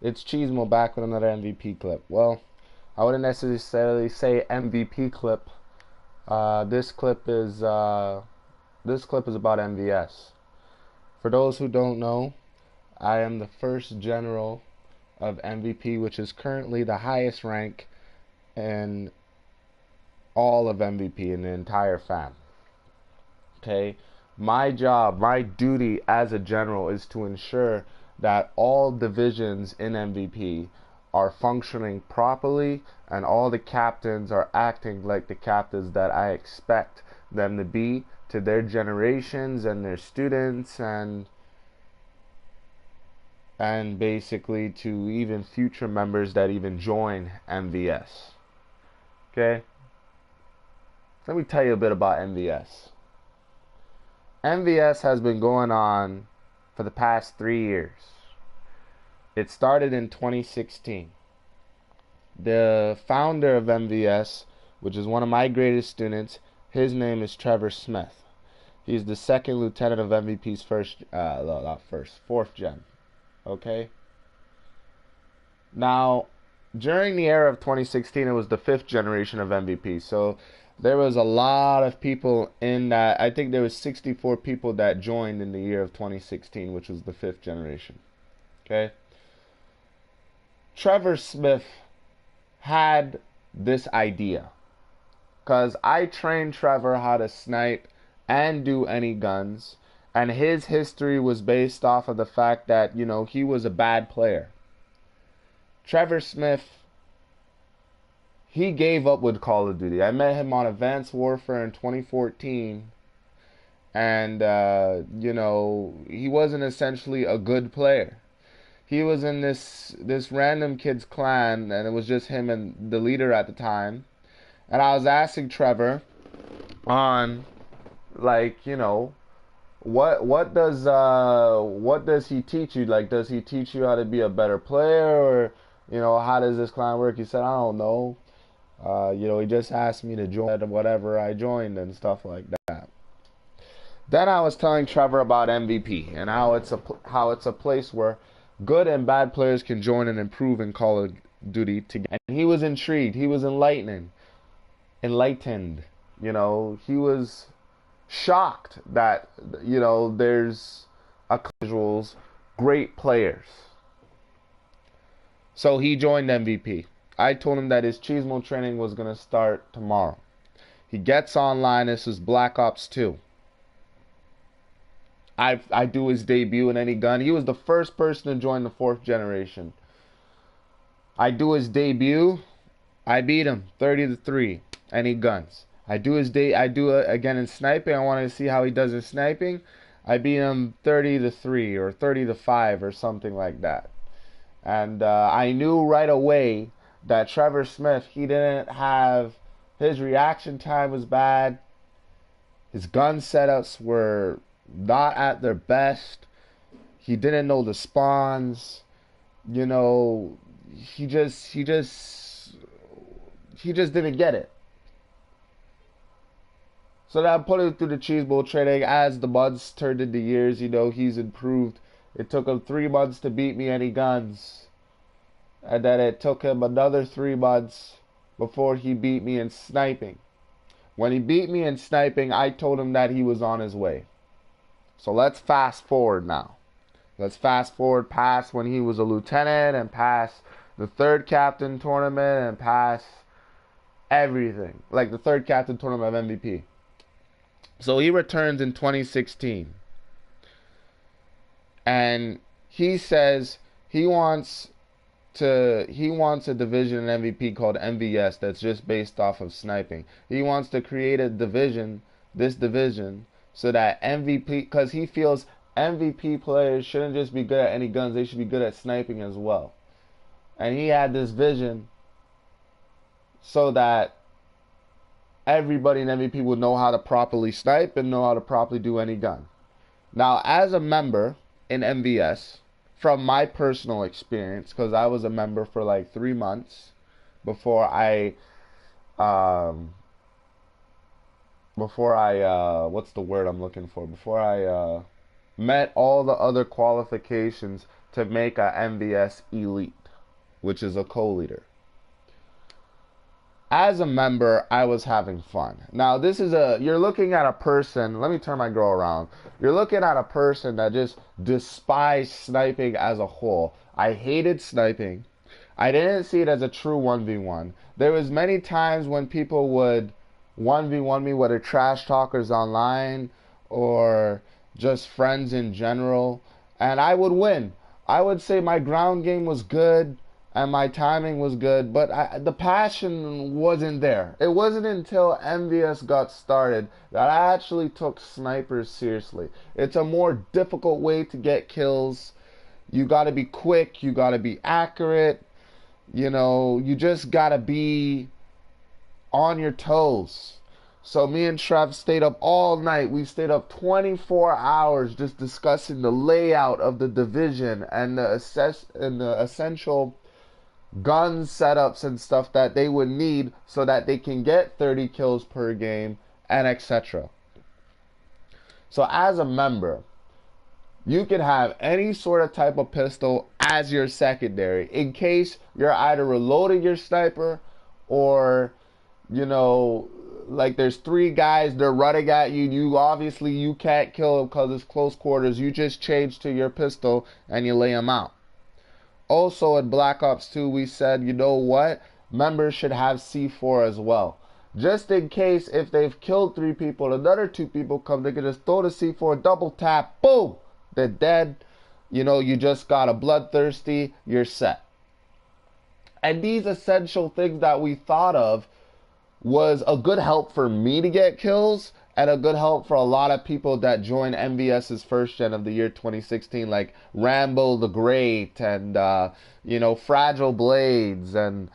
It's Cheesemo back with another MVP clip. Well, I wouldn't necessarily say MVP clip. This clip is about MVS. For those who don't know, I am the first general of MVP, which is currently the highest rank in all of MVP in the entire fam. Okay, my job, my duty as a general is to ensure that all divisions in MVP are functioning properly and all the captains are acting like the captains that I expect them to be to their generations and their students and basically to even future members that even join MVS. Okay? Let me tell you a bit about MVS. MVS has been going on for the past 3 years. It started in 2016. The founder of MVS, which is one of my greatest students, his name is Trevor Smith. He's the second lieutenant of MVP's fourth gen. Okay? Now, during the era of 2016, it was the fifth generation of MVP. So there was a lot of people in that. I think there was 64 people that joined in the year of 2016, which was the fifth generation. Okay? Trevor Smith had this idea because I trained Trevor how to snipe and do any guns, and his history was based off of the fact that, he was a bad player. Trevor Smith, he gave up with Call of Duty. I met him on Advanced Warfare in 2014, and he wasn't essentially a good player. He was in this random kid's clan, and it was just him and the leader at the time. And I was asking Trevor on, what does he teach you? Like, does he teach you how to be a better player, or how does this clan work? He said, I don't know. He just asked me to join whatever I joined and stuff like that. Then I was telling Trevor about MVP and how it's a place where good and bad players can join and improve in Call of Duty together. And he was intrigued. He was enlightened. He was shocked that there's casuals, great players. So he joined MVP. I told him that his cheesemo training was gonna start tomorrow. He gets online. This is Black Ops 2. I do his debut in any gun. He was the first person to join the fourth generation. I do his debut. I beat him 30-3. Any guns. I do it again in sniping. I wanted to see how he does in sniping. I beat him 30-3 or 30-5 or something like that. And I knew right away that Trevor Smith, he didn't have, his reaction time was bad. His gun setups were not at their best. He didn't know the spawns. He just didn't get it. So that put him through the cheese bowl training. As the months turned into years, he's improved. It took him 3 months to beat me any guns. And then it took him another 3 months before he beat me in sniping. When he beat me in sniping, I told him that he was on his way. So let's fast forward now. Let's fast forward past when he was a lieutenant and past the third captain tournament and past everything. Like the third captain tournament of MVP. So he returns in 2016. And he says he wants a division in MVP called MVS that's just based off of sniping. He wants to create this division, so that MVP, because he feels MVP players shouldn't just be good at any guns, they should be good at sniping as well. And he had this vision so that everybody in MVP would know how to properly snipe and know how to properly do any gun. Now, as a member in MVS, from my personal experience, because I was a member for like 3 months before I what's the word I'm looking for? Before I met all the other qualifications to make a MVS Elite, which is a co-leader. As a member, I was having fun. Now, you're looking at a person, let me turn my girl around. You're looking at a person that just despised sniping as a whole. I hated sniping. I didn't see it as a true 1v1. There was many times when people would 1v1 me, whether trash talkers online or just friends in general, and I would win. I would say my ground game was good and my timing was good, but the passion wasn't there. It wasn't until MVS got started that I actually took snipers seriously. It's a more difficult way to get kills. You gotta be quick, you gotta be accurate, you just gotta be on your toes. So me and Trev stayed up all night. We stayed up 24 hours just discussing the layout of the division and the essential gun setups and stuff that they would need so that they can get 30 kills per game and etc. So as a member, you can have any sort of type of pistol as your secondary in case you're either reloading your sniper or like there's 3 guys, they're running at you. You can't kill them because it's close quarters. You just change to your pistol and you lay them out. Also in Black Ops 2, we said, you know what? Members should have C4 as well. Just in case if they've killed 3 people, another 2 people come, they can just throw the C4, double tap, boom, they're dead. You just got a bloodthirsty, you're set. And these essential things that we thought of was a good help for me to get kills and a good help for a lot of people that joined MVS's first gen of the year 2016, like Rambo the Great and Fragile Blades and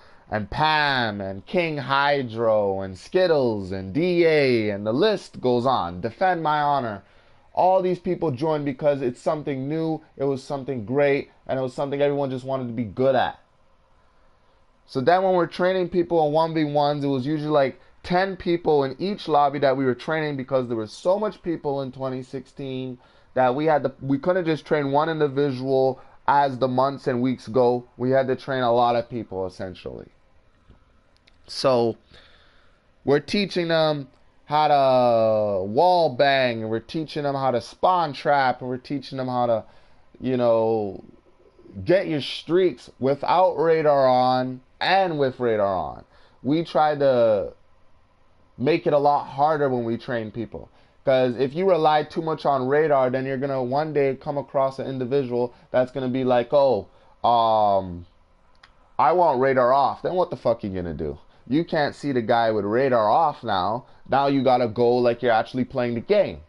Pam and King Hydro and Skittles and DA, and the list goes on. Defend My Honor. All these people joined because it's something new, it was something great, and it was something everyone just wanted to be good at. So then when we're training people in 1v1s, it was usually like 10 people in each lobby that we were training because there was so much people in 2016 that we couldn't just train one individual as the months and weeks go. We had to train a lot of people essentially. So we're teaching them how to wall bang, and we're teaching them how to spawn trap, and we're teaching them how to, get your streaks without radar on and with radar on. We try to make it a lot harder when we train people. Because if you rely too much on radar, then you're going to one day come across an individual that's going to be like, I want radar off. Then what the fuck are you going to do? You can't see the guy with radar off now. Now you got to go like you're actually playing the game.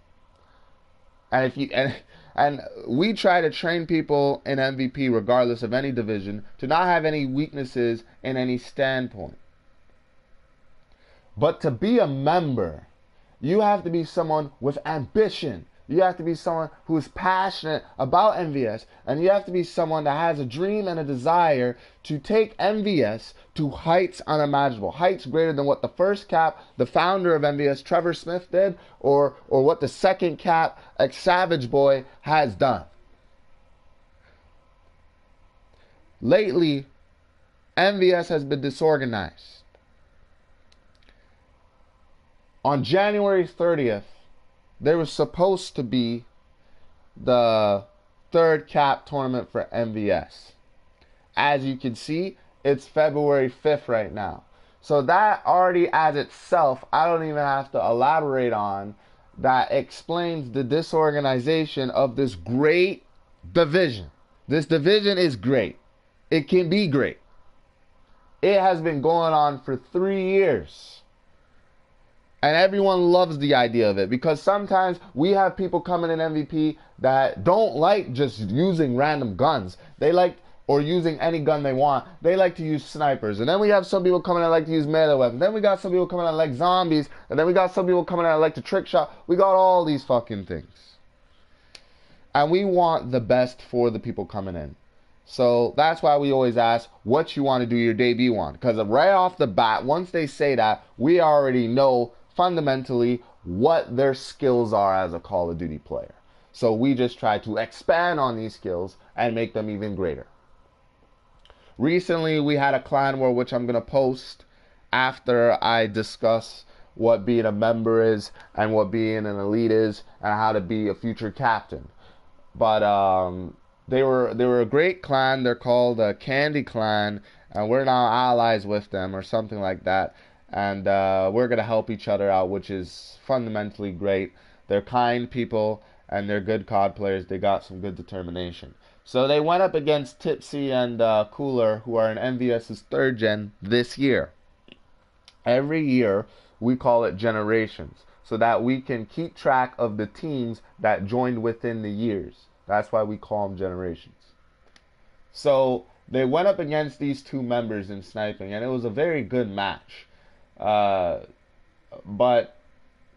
And we try to train people in MVP, regardless of any division, to not have any weaknesses in any standpoint. But to be a member, you have to be someone with ambition. You have to be someone who is passionate about MVS. And you have to be someone that has a dream and a desire to take MVS to heights unimaginable. Heights greater than what the first cap, the founder of MVS, Trevor Smith, did, or what the second cap, Savage Boy, has done. Lately, MVS has been disorganized. On January 30th, there was supposed to be the 3rd cap tournament for MVS. As you can see, it's February 5th right now. So that already as itself, I don't even have to elaborate on, that explains the disorganization of this great division. This division is great. It can be great. It has been going on for 3 years. And everyone loves the idea of it, because sometimes we have people coming in MVP that don't like just using random guns. They like, or using any gun they want. They like to use snipers. And then we have some people coming in that like to use melee weapons. Then we got some people coming in that like zombies. And then we got some people coming in that like to trick shot. We got all these fucking things. And we want the best for the people coming in. So that's why we always ask what you want to do your debut on. Because right off the bat, once they say that, we already know fundamentally what their skills are as a Call of Duty player. So we just try to expand on these skills and make them even greater. Recently, we had a clan war, which I'm going to post after I discuss what being a member is and what being an elite is and how to be a future captain. But they were a great clan. They're called a Candy Clan, and we're now allies with them or something like that. And we're going to help each other out, which is fundamentally great. They're kind people, and they're good COD players. They got some good determination. So they went up against Tipsy and Cooler, who are in MVS's 3rd gen this year. Every year, we call it generations, so that we can keep track of the teams that joined within the years. That's why we call them generations. So they went up against these two members in sniping, and it was a very good match. But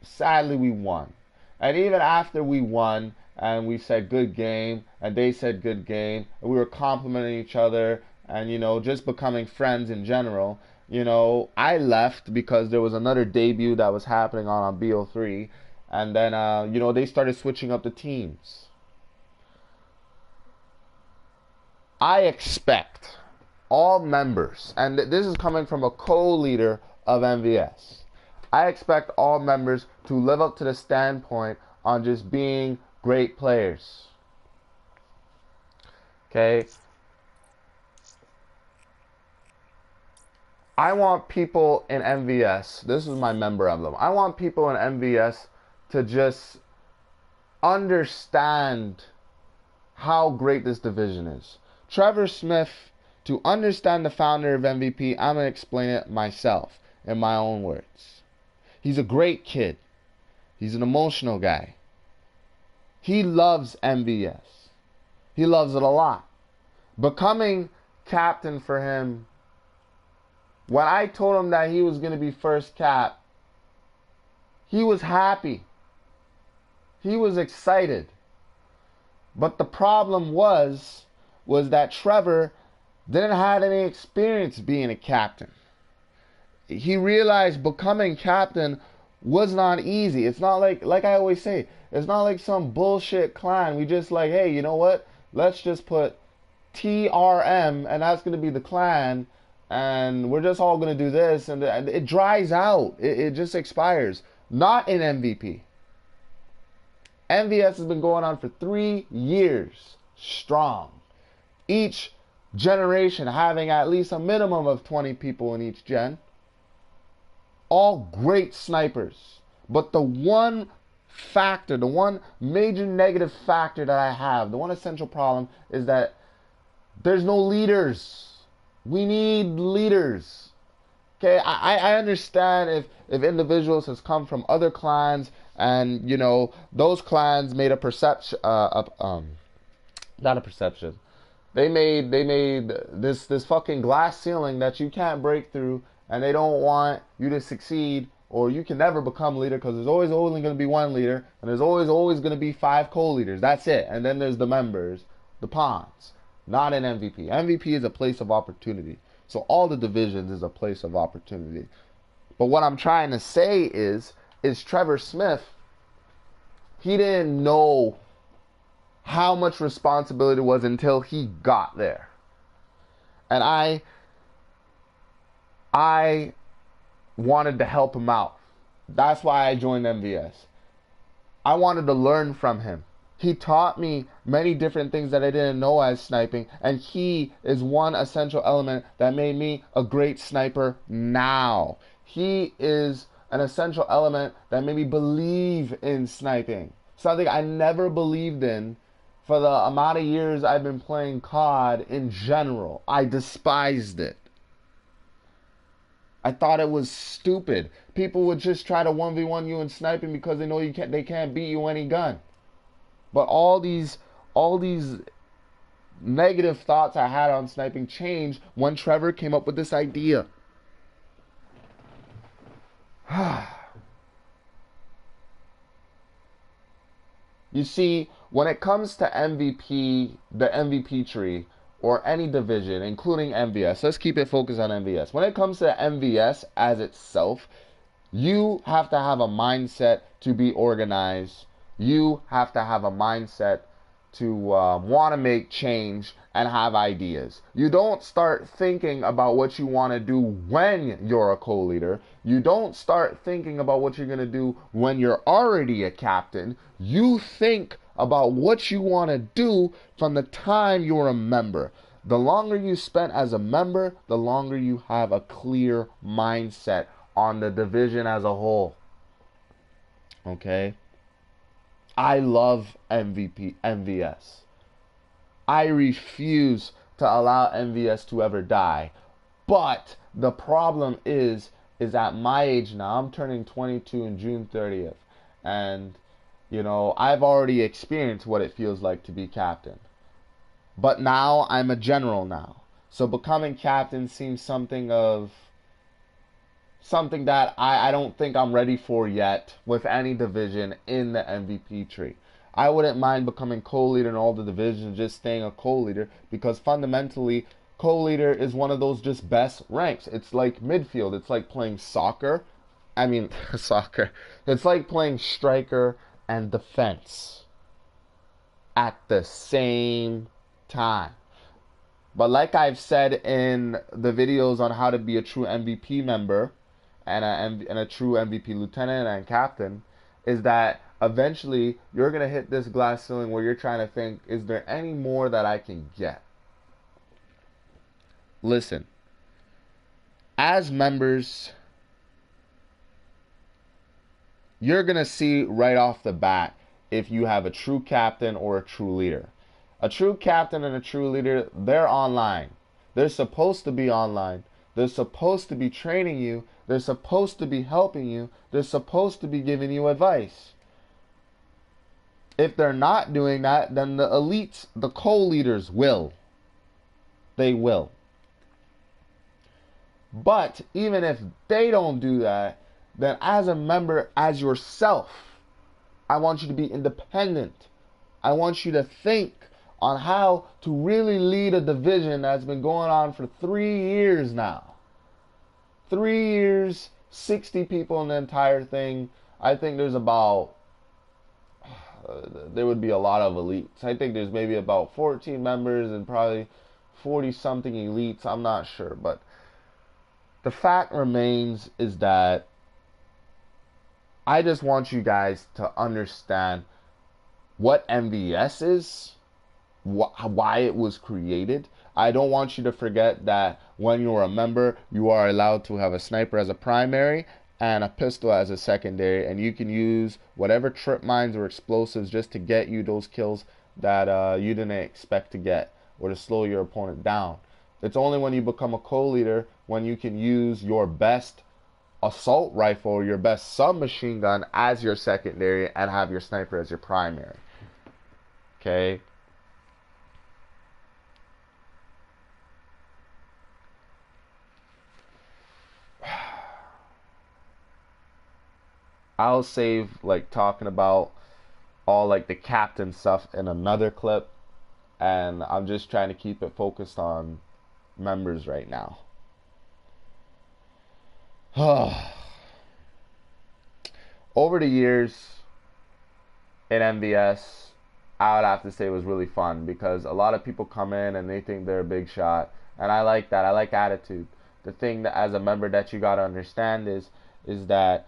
sadly, we won. And even after we won, and we said good game, and they said good game, and we were complimenting each other, and, you know, just becoming friends in general. You know, I left because there was another debut that was happening on BO3, and then, you know, they started switching up the teams. I expect all members, and this is coming from a co-leader of MVS, I expect all members to live up to the standpoint on just being great players. Okay? I want people in MVS, this is my member emblem, I want people in MVS to just understand how great this division is. Trevor Smith, to understand the founder of MVP, I'm going to explain it myself in my own words. He's a great kid. He's an emotional guy. He loves MVS. He loves it a lot. Becoming captain for him, when I told him that he was going to be first cap, he was happy. He was excited. But the problem was that Trevor didn't have any experience being a captain. He realized becoming captain was not easy. It's not like I always say, it's not like some bullshit clan. We just like, hey, you know what? Let's just put TRM, and that's going to be the clan, and we're just all going to do this, and it dries out. It just expires. Not in MVP. MVS has been going on for 3 years strong. Each generation having at least a minimum of 20 people in each gen. All great snipers. But the one factor, the one major negative factor that I have, the one essential problem is that there's no leaders. We need leaders. Okay, I understand if individuals has come from other clans and, you know, those clans made a perception, not a perception. They made this fucking glass ceiling that you can't break through, and they don't want you to succeed, or you can never become leader because there's always only going to be one leader, and there's always going to be 5 co-leaders. That's it. And then there's the members, the pawns. Not an MVP. MVP is a place of opportunity. So all the divisions is a place of opportunity. But what I'm trying to say is Trevor Smith, he didn't know how much responsibility it was until he got there. And I wanted to help him out. That's why I joined MVS. I wanted to learn from him. He taught me many different things that I didn't know as sniping, and he is one essential element that made me a great sniper now. He is an essential element that made me believe in sniping. Something I never believed in for the amount of years I've been playing COD in general. I despised it. I thought it was stupid. People would just try to 1v1 you in sniping because they know they can't beat you any gun. But all these negative thoughts I had on sniping changed when Trevor came up with this idea. You see, when it comes to MVP, the MVP tree, or any division, including MVS, let's keep it focused on MVS. When it comes to MVS as itself, you have to have a mindset to be organized. You have to have a mindset want to make change and have ideas. You don't start thinking about what you want to do when you're a co-leader. You don't start thinking about what you're going to do when you're already a captain. You think about what you want to do from the time you're a member. The longer you spend as a member, the longer you have a clear mindset on the division as a whole. Okay? I love MVS. I refuse to allow MVS to ever die. But the problem is at my age now, I'm turning 22 in June 30th. And, I've already experienced what it feels like to be captain. But now I'm a general now. So becoming captain seems something that I don't think I'm ready for yet with any division in the MVP tree. I wouldn't mind becoming co-leader in all the divisions, just staying a co-leader, because fundamentally, co-leader is one of those just best ranks. It's like midfield. It's like playing soccer. Soccer. It's like playing striker and defense at the same time. But like I've said in the videos on how to be a true MVP member and a true MVP lieutenant and captain, is that eventually you're going to hit this glass ceiling where you're trying to think, is there any more that I can get? Listen, as members, you're going to see right off the bat if you have a true captain or a true leader. A true captain and a true leader, they're online. They're supposed to be online. They're supposed to be training you. They're supposed to be helping you. They're supposed to be giving you advice. If they're not doing that, then the elites, the co-leaders will. They will. But even if they don't do that, then as a member, as yourself, I want you to be independent. I want you to think on how to really lead a division that's been going on for 3 years now. 3 years, 60 people in the entire thing. I think there would be a lot of elites. I think there's maybe about 14 members and probably 40 something elites. I'm not sure, but the fact remains is that I just want you guys to understand what MVS is, why it was created. I don't want you to forget that when you're a member, you are allowed to have a sniper as a primary and a pistol as a secondary, and you can use whatever trip mines or explosives just to get you those kills that you didn't expect to get, or to slow your opponent down. It's only when you become a co-leader when you can use your best assault rifle or your best submachine gun as your secondary and have your sniper as your primary. Okay? I'll save talking about all the captain stuff in another clip, and I'm just trying to keep it focused on members right now. Over the years in MVS, I would have to say it was really fun, because a lot of people come in and they think they're a big shot, and I like that. I like attitude. The thing that as a member that you got to understand is that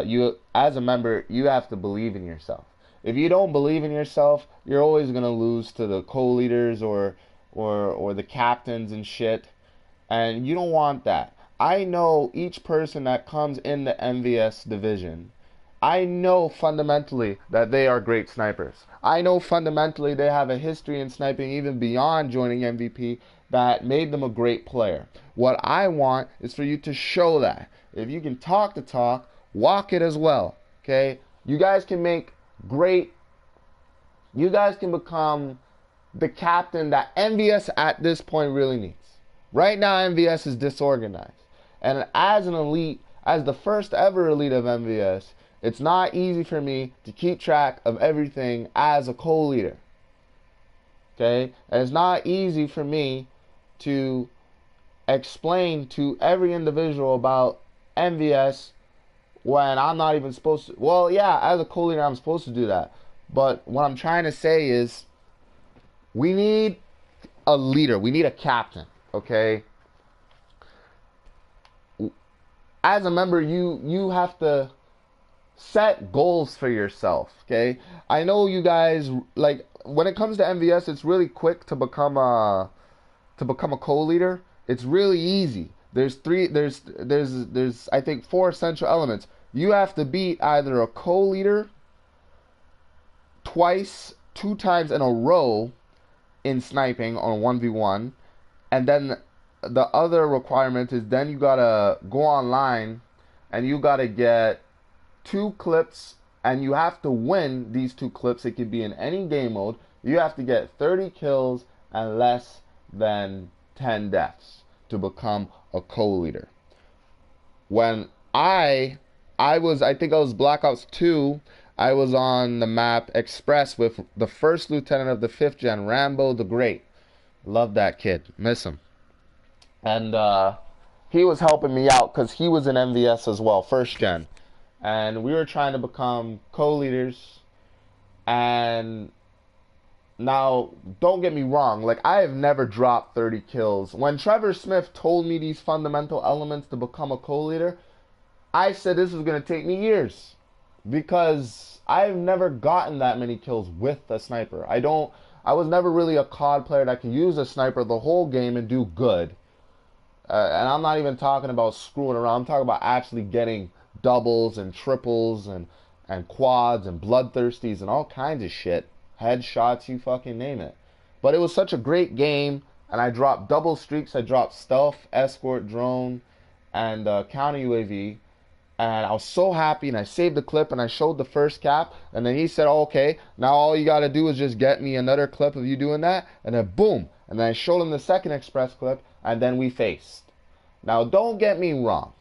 you, as a member, you have to believe in yourself. If you don't believe in yourself, you're always gonna lose to the co-leaders or the captains and shit, and you don't want that. I know each person that comes in the MVS division. I know fundamentally that they are great snipers. I know fundamentally they have a history in sniping even beyond joining MVP that made them a great player. What I want is for you to show that. If you can talk the talk, walk it as well. Okay? You guys can become the captain that MVS at this point really needs. Right now, MVS is disorganized. And as an elite, as the first ever elite of MVS, it's not easy for me to keep track of everything as a co-leader. Okay? And it's not easy for me to explain to every individual about MVS when I'm not even supposed to. Well, yeah, as a co-leader, I'm supposed to do that. But what I'm trying to say is we need a leader. We need a captain. Okay. As a member, you have to set goals for yourself. Okay. I know you guys like when it comes to MVS, it's really quick to become a co-leader. It's really easy. There's I think four essential elements. You have to beat either a co-leader twice, two times in a row in sniping on 1v1, and then the other requirement is then you gotta go online and you gotta get two clips, and you have to win these two clips. It could be in any game mode. You have to get 30 kills and less than 10 deaths to become a co-leader. When I think I was Black Ops 2, I was on the map Express with the first lieutenant of the 5th gen, Rambo the Great. Love that kid. Miss him. And he was helping me out because he was in MVS as well, 1st gen. And we were trying to become co-leaders. And now, don't get me wrong, like I have never dropped 30 kills. When Trevor Smith told me these fundamental elements to become a co-leader, I said this was going to take me years because I've never gotten that many kills with a sniper. I was never really a COD player that can use a sniper the whole game and do good. And I'm not even talking about screwing around. I'm talking about actually getting doubles and triples and quads and bloodthirsties and all kinds of shit. Headshots, you fucking name it. But it was such a great game, and I dropped double streaks. I dropped stealth, escort, drone, and counter UAV. And I was so happy, and I saved the clip, and I showed the first cap, and then he said, oh, okay, now all you got to do is just get me another clip of you doing that, and then boom. And then I showed him the second express clip, and then we faced. Now, don't get me wrong.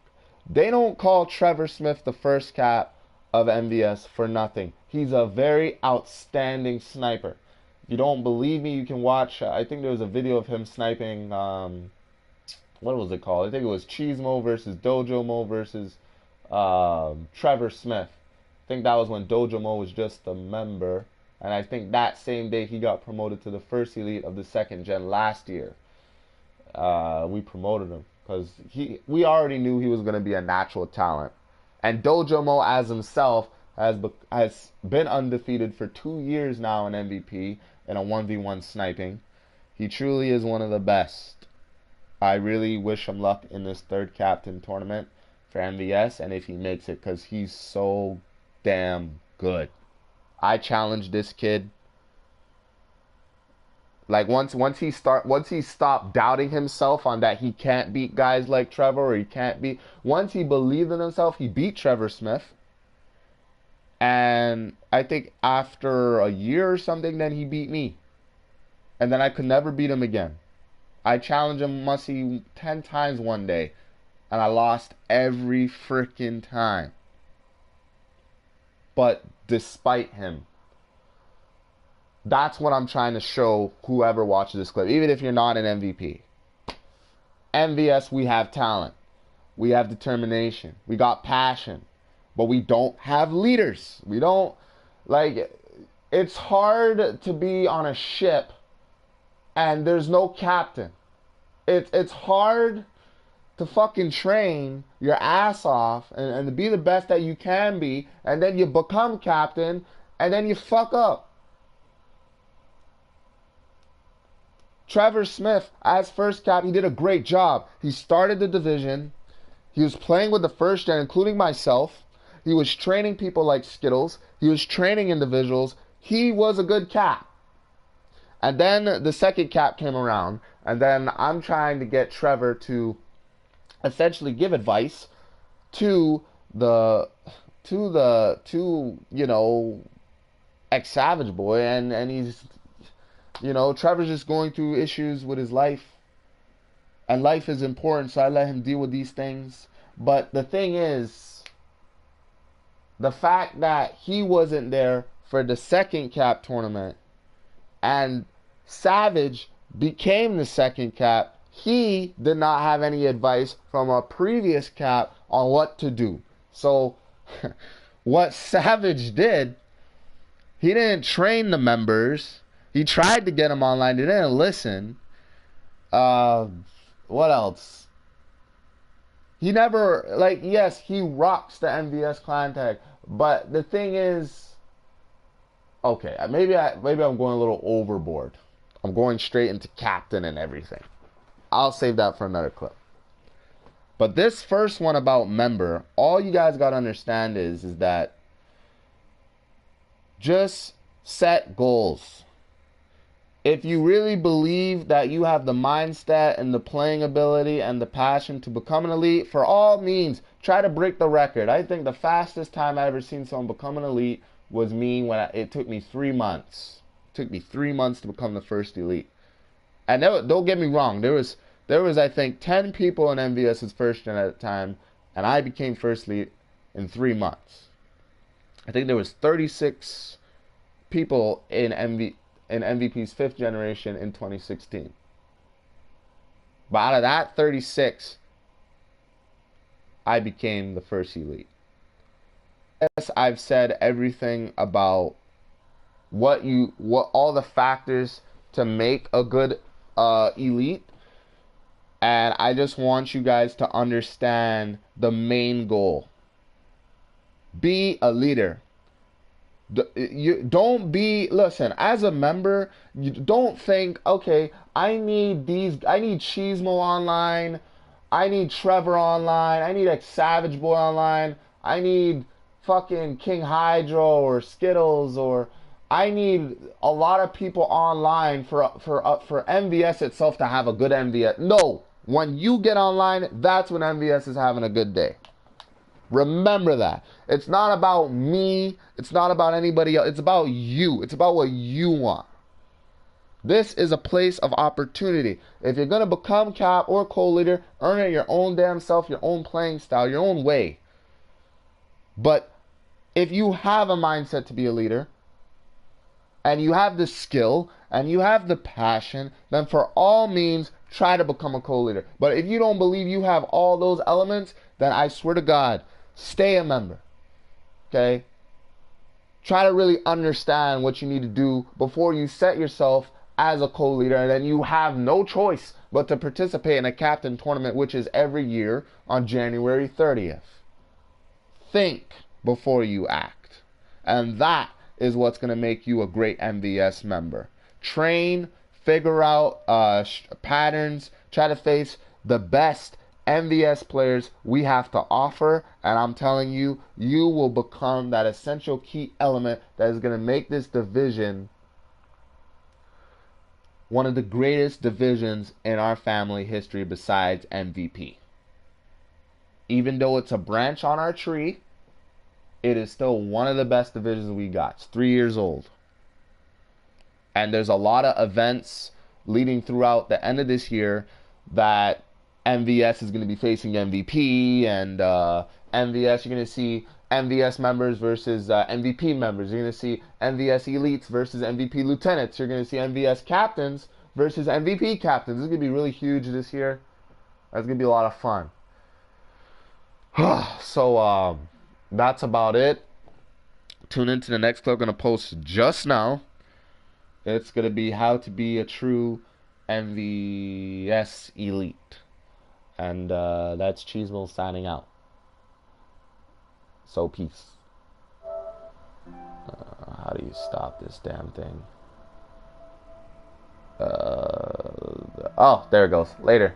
They don't call Trevor Smith the first cap of MVS for nothing. He's a very outstanding sniper. If you don't believe me, you can watch, I think there was a video of him sniping, what was it called? I think it was Cheesemo versus Dojomo versus Trevor Smith. I think that was when Dojomo was just a member. And I think that same day he got promoted to the first elite of the 2nd gen last year. We promoted him because we already knew he was going to be a natural talent. And Dojomo as himself has been undefeated for 2 years now in MVP in a 1v1 sniping. He truly is one of the best. I really wish him luck in this 3rd captain tournament for MVS, and if he makes it, because he's so damn good. I challenge this kid. Like once he stopped doubting himself on that he can't beat guys like Trevor, or he can't beat. Once he believed in himself, he beat Trevor Smith. And I think after a year or something, then he beat me. And then I could never beat him again. I challenged him, must see, 10 times one day. And I lost every freaking time. But despite him. That's what I'm trying to show whoever watches this clip. Even if you're not an MVP. MVS, we have talent. We have determination. We got passion. But we don't have leaders. We don't, like, it's hard to be on a ship and there's no captain. It's hard to fucking train your ass off and to be the best that you can be, and then you become captain and then you fuck up. Trevor Smith, as first cap, he did a great job. He started the division. He was playing with the 1st gen, including myself. He was training people like Skittles. He was training individuals. He was a good cap. And then the 2nd cap came around. And then I'm trying to get Trevor to essentially give advice to ex-Savage Boy. And he's, Trevor's just going through issues with his life. And life is important, so I let him deal with these things. But the thing is, the fact that he wasn't there for the 2nd cap tournament and Savage became the 2nd cap, he did not have any advice from a previous cap on what to do. So what Savage did He didn't train the members. He tried to get them online. They didn't listen. What else? He never, like, yes, he rocks the MVS clan tag. But the thing is, okay, maybe I'm going a little overboard. I'm going straight into captain and everything. I'll save that for another clip. But this first one about member, all you guys got to understand is that just set goals. If you really believe that you have the mindset and the playing ability and the passion to become an elite, for all means, try to break the record. I think the fastest time I ever seen someone become an elite was me when it took me 3 months. It took me 3 months to become the first elite. And don't get me wrong, there was I think 10 people in MVS's first gen at the time, and I became first elite in 3 months. I think there was 36 people in MVP's 5th generation in 2016. But out of that 36, I became the first elite. Yes, I've said everything about what all the factors to make a good elite, and I just want you guys to understand the main goal. Be a leader. You don't be, listen, as a member, you don't think, okay, I need cheesemo online, I need Trevor online, I need Savage Boy online, I need fucking King Hydro or Skittles, or I need a lot of people online for MVS itself to have a good MVS. No, when you get online, that's when MVS is having a good day. Remember that. It's not about me. It's not about anybody else. It's about you. It's about what you want. This is a place of opportunity. If you're going to become cap or co-leader, earn it your own damn self, your own playing style, your own way. But if you have a mindset to be a leader, and you have the skill, and you have the passion, then for all means, try to become a co-leader. But if you don't believe you have all those elements, then I swear to God, stay a member. Okay? Try to really understand what you need to do before you set yourself as a co-leader, and then you have no choice but to participate in a captain tournament, which is every year on January 30th. Think before you act. And that is what's going to make you a great MVS member. Train, figure out patterns, try to face the best MVS players we have to offer, and I'm telling you, you will become that essential key element that is going to make this division one of the greatest divisions in our family history besides MVP. Even though it's a branch on our tree, it is still one of the best divisions we got. It's 3 years old. And there's a lot of events leading throughout the end of this year that MVS is going to be facing MVP, and MVS, you're going to see MVS members versus MVP members. You're going to see MVS elites versus MVP lieutenants. You're going to see MVS captains versus MVP captains. This is going to be really huge this year. That's going to be a lot of fun. So, that's about it. Tune into the next clip I'm going to post just now. It's going to be how to be a true MVS elite. And that's Cheesemo signing out. So peace. How do you stop this damn thing? Oh, there it goes. Later.